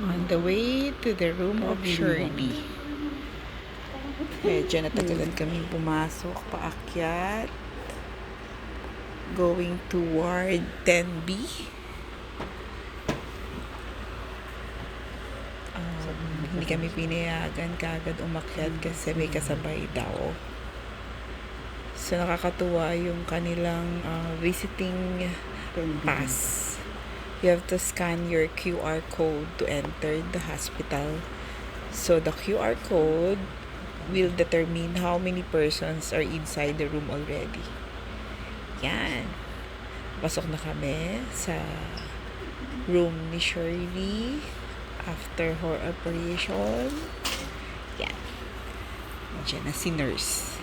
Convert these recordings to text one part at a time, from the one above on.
On the way to the room of Shirley. Medyo natagalan kami pumasok, paakyat. Going toward 10B. Hindi kami pinayagan kagad umakyat kasi may kasabay daw. So nakakatuwa yung kanilang visiting pass. You have to scan your QR code to enter the hospital. So the QR code will determine how many persons are inside the room already. Yan. Pasok na kami sa room ni Shirley after her operation. Yan. Diyan na si nurse.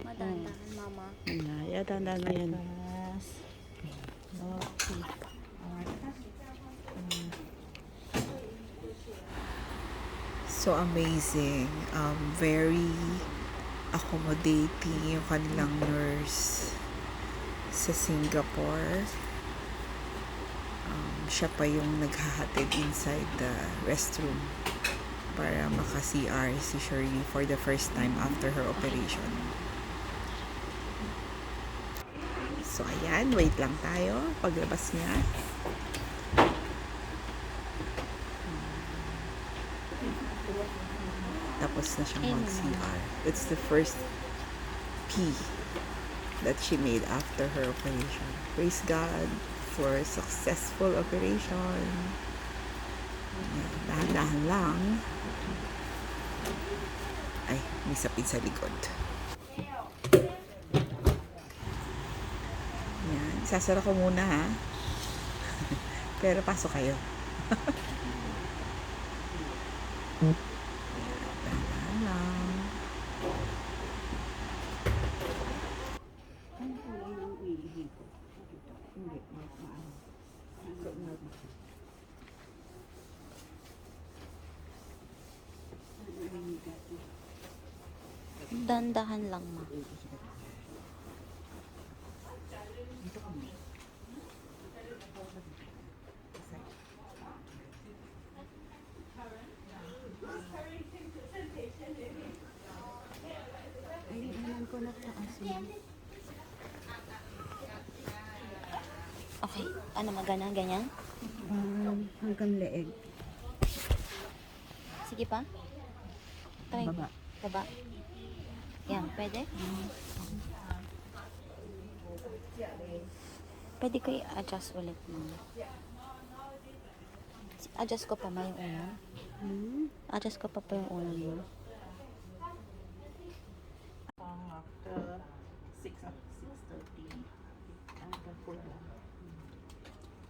Madandahan, mama. Ya, tanda na yan. So amazing. Very accommodating yung kanilang nurse sa Singapore. Siya pa yung naghahatid inside the restroom para maka-CR si Shirley for the first time after her operation. So ayan, wait lang tayo paglabas niya. Tapos na siyang mag-CR. It's the first P that she made after her operation. Praise God for a successful operation. Dahan-dahan lang. Ay, may sapid sa likod. Yan, sasara ko muna ha. Pero pasok kayo. Dahan-dahan lang. Dandahan lang, ma. Okay. Ano, magana? Ganyan? Hanggang leeg. Sige pa. Try. Baba. Baba. Yan, pwede? Pwede ko i-adjust ulit mo. Adjust ko pa ma yung ulo. Adjust ko pa yung ulo mo. After 6:30.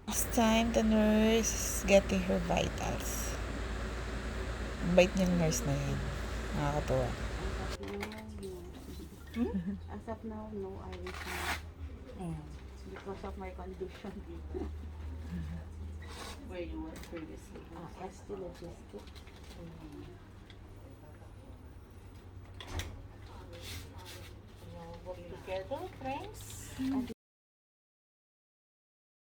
This time, the nurse is getting her vitals. Ang bait niyang nurse na yan. Nakakatuwa. As of now, no iris. Because of my condition. Where you were previously. ST Logistics. Work together, friends.